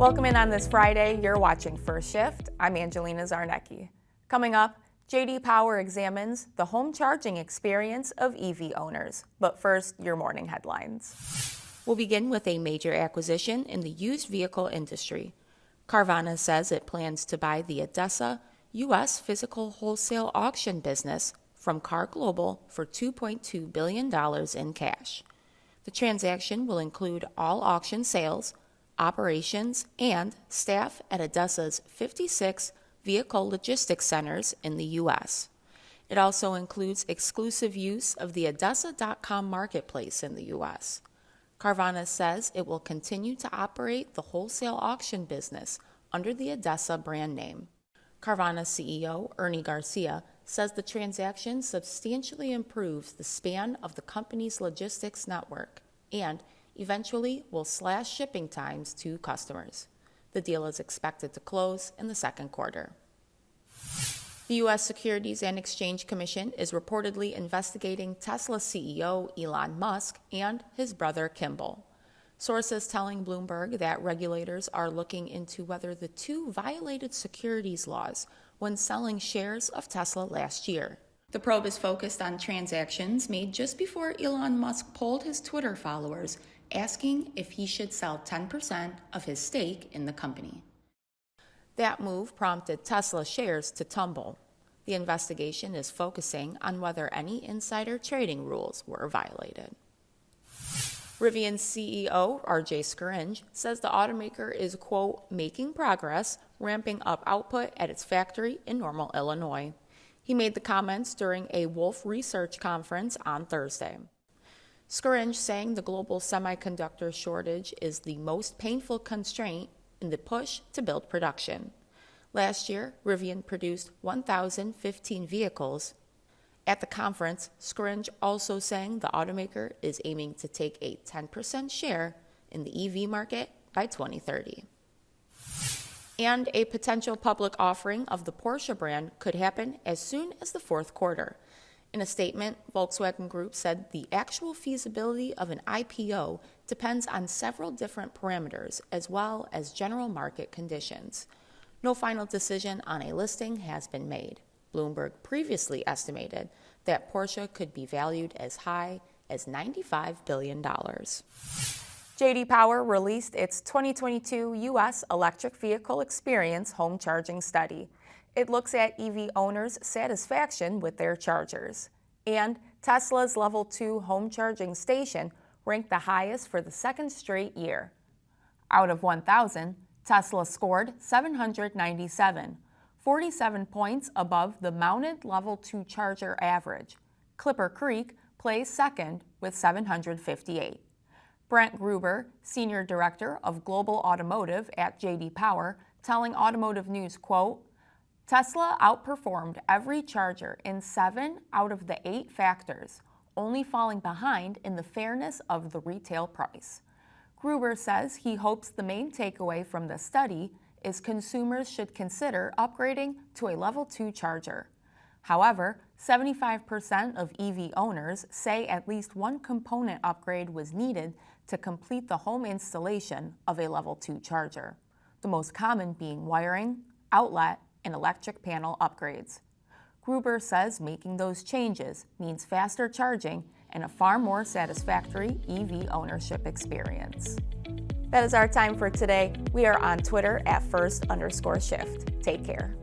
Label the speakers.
Speaker 1: Welcome in on this Friday. You're watching First Shift. I'm Angelina Zarnecki. Coming up, J.D. Power examines the home charging experience of EV owners. But first, your morning headlines. We'll begin with a major acquisition in the used vehicle industry. Carvana says it plans to buy the ADESA U.S. physical wholesale auction business from Car Global for $2.2 billion in cash. The transaction will include all auction sales, operations, and staff at ADESA's 56 vehicle logistics centers in the U.S. It also includes exclusive use of the ADESA.com marketplace in the U.S. Carvana says it will continue to operate the wholesale auction business under the ADESA brand name. Carvana CEO Ernie Garcia says the transaction substantially improves the span of the company's logistics network and eventually will slash shipping times to customers. The deal is expected to close in the second quarter. The U.S. Securities and Exchange Commission is reportedly investigating Tesla CEO Elon Musk and his brother Kimball. Sources telling Bloomberg that regulators are looking into whether the two violated securities laws when selling shares of Tesla last year. The probe is focused on transactions made just before Elon Musk polled his Twitter followers, asking if he should sell 10% of his stake in the company. That move prompted Tesla shares to tumble. The investigation is focusing on whether any insider trading rules were violated. Rivian CEO R.J. Scaringe says the automaker is, quote, making progress, ramping up output at its factory in Normal, Illinois. He made the comments during a Wolf Research conference on Thursday. Scaringe saying the global semiconductor shortage is the most painful constraint in the push to build production. Last year, Rivian produced 1,015 vehicles. At the conference, Scaringe also saying the automaker is aiming to take a 10% share in the EV market by 2030. And a potential public offering of the Porsche brand could happen as soon as the fourth quarter. In a statement, Volkswagen Group said the actual feasibility of an IPO depends on several different parameters as well as general market conditions. No final decision on a listing has been made. Bloomberg previously estimated that Porsche could be valued as high as $95 billion. J.D. Power released its 2022 U.S. Electric Vehicle Experience Home Charging Study. It looks at EV owners' satisfaction with their chargers. And Tesla's Level 2 home charging station ranked the highest for the second straight year. Out of 1,000, Tesla scored 797, 47 points above the mounted Level 2 charger average. Clipper Creek placed second with 758. Brent Gruber, Senior Director of Global Automotive at J.D. Power, telling Automotive News, quote, Tesla outperformed every charger in 7 out of the 8 factors, only falling behind in the fairness of the retail price. Gruber says he hopes the main takeaway from the study is consumers should consider upgrading to a Level 2 charger. However, 75% of EV owners say at least one component upgrade was needed to complete the home installation of a Level 2 charger, the most common being wiring, outlet, and electric panel upgrades. Gruber says making those changes means faster charging and a far more satisfactory EV ownership experience. That is our time for today. We are on Twitter at @first_shift. Take care.